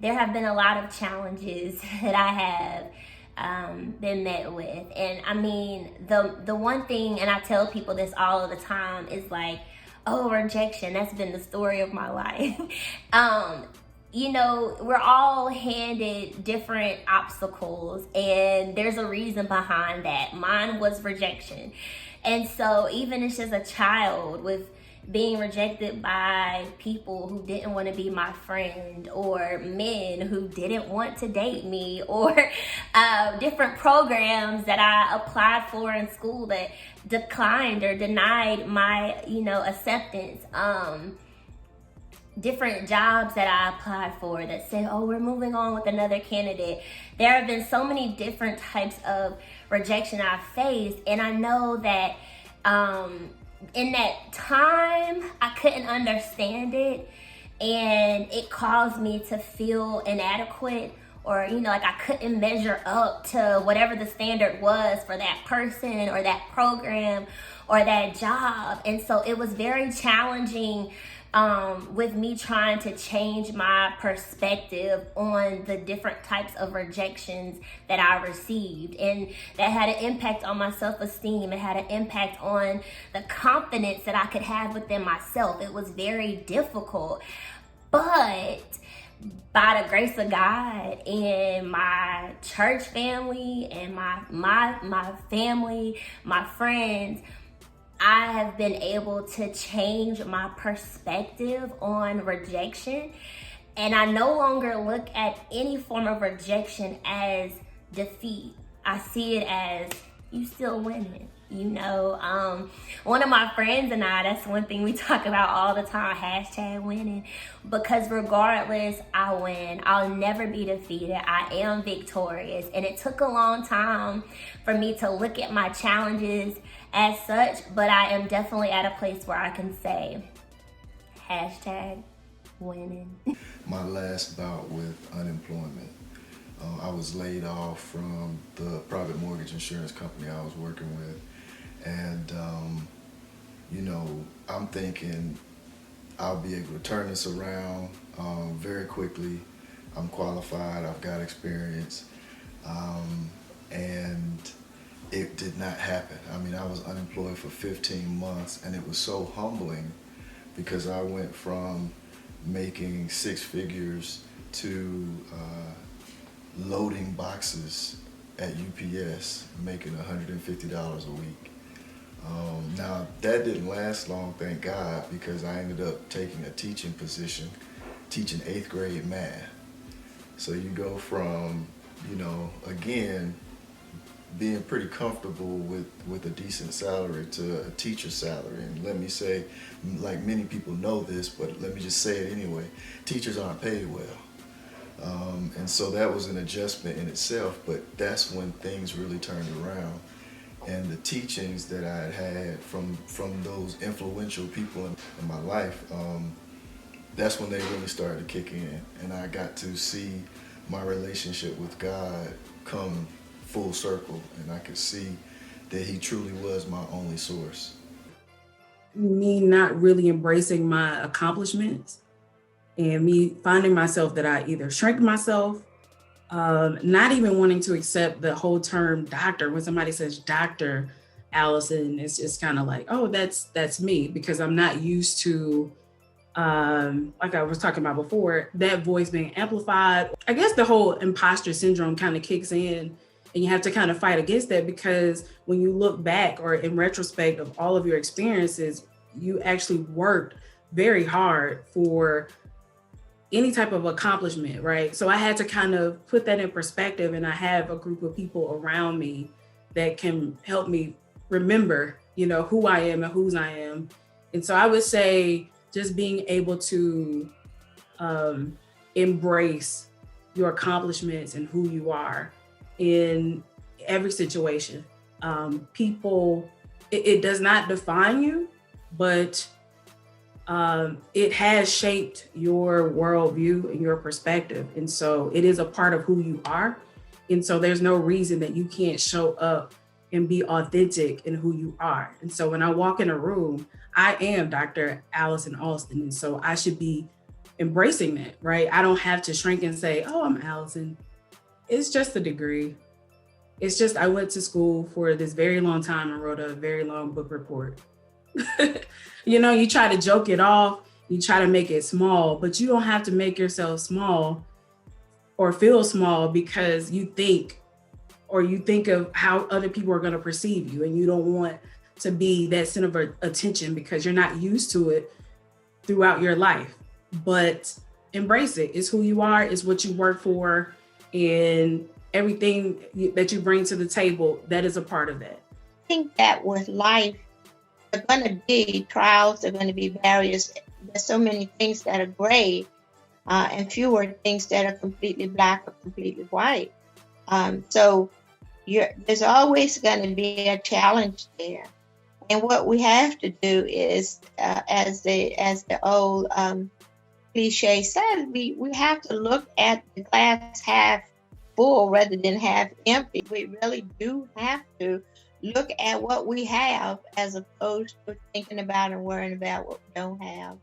there have been a lot of challenges that I have been met with. And I mean, the one thing, and I tell people this all of the time, is like, oh, rejection, that's been the story of my life. You know, we're all handed different obstacles, and there's a reason behind that. Mine was rejection. And so, even as just a child, with being rejected by people who didn't want to be my friend, or men who didn't want to date me, or different programs that I applied for in school that declined or denied my, acceptance. Different jobs that I applied for that said, oh, we're moving on with another candidate. There have been so many different types of rejection I've faced, and I know that in that time, I couldn't understand it, and it caused me to feel inadequate, or like I couldn't measure up to whatever the standard was for that person or that program or that job. And so it was very challenging with me trying to change my perspective on the different types of rejections that I received. And that had an impact on my self-esteem. It had an impact on the confidence that I could have within myself. It was very difficult. But by the grace of God and my church family and my family, my friends, I have been able to change my perspective on rejection. And I no longer look at any form of rejection as defeat. I see it as you still winning. One of my friends and I, that's one thing we talk about all the time, #winning. Because regardless, I win. I'll never be defeated. I am victorious. And it took a long time for me to look at my challenges as such, but I am definitely at a place where I can say, #winning. My last bout with unemployment, I was laid off from the private mortgage insurance company I was working with. And, I'm thinking I'll be able to turn this around very quickly. I'm qualified, I've got experience, and it did not happen. I mean, I was unemployed for 15 months, and it was so humbling because I went from making six figures to loading boxes at UPS, making $150 a week. Now, that didn't last long, thank God, because I ended up taking a teaching position, teaching 8th grade math. So you go from, again, being pretty comfortable with a decent salary to a teacher's salary. And let me say, like many people know this, but let me just say it anyway, teachers aren't paid well. And so that was an adjustment in itself, but that's when things really turned around. And the teachings that I had from those influential people in my life, that's when they really started to kick in. And I got to see my relationship with God come full circle, and I could see that He truly was my only source. Me not really embracing my accomplishments, and me finding myself that I either shrink myself, not even wanting to accept the whole term doctor. When somebody says Dr. Allison, it's just kind of like, oh, that's me, because I'm not used to, like I was talking about before, that voice being amplified. I guess the whole imposter syndrome kind of kicks in, and you have to kind of fight against that, because when you look back or in retrospect of all of your experiences, you actually worked very hard for any type of accomplishment, right? So I had to kind of put that in perspective, and I have a group of people around me that can help me remember, who I am and whose I am. And so I would say just being able to embrace your accomplishments and who you are in every situation. People, it does not define you, but it has shaped your worldview and your perspective. And so it is a part of who you are. And so there's no reason that you can't show up and be authentic in who you are. And so when I walk in a room, I am Dr. Allison Alston. And so I should be embracing that, right? I don't have to shrink and say, oh, I'm Allison. It's just a degree. It's just I went to school for this very long time and wrote a very long book report. You try to joke it off, you try to make it small, but you don't have to make yourself small or feel small because you think of how other people are going to perceive you, and you don't want to be that center of attention because you're not used to it throughout your life. But embrace it. It's who you are, it's what you work for, and everything that you bring to the table, that is a part of that. I think that with life, there are going to be trials, there are going to be barriers. There's so many things that are gray, and fewer things that are completely black or completely white. So there's always going to be a challenge there. And what we have to do is, as the old cliche says, we have to look at the glass half full rather than half empty. We really do have to look at what we have as opposed to thinking about and worrying about what we don't have.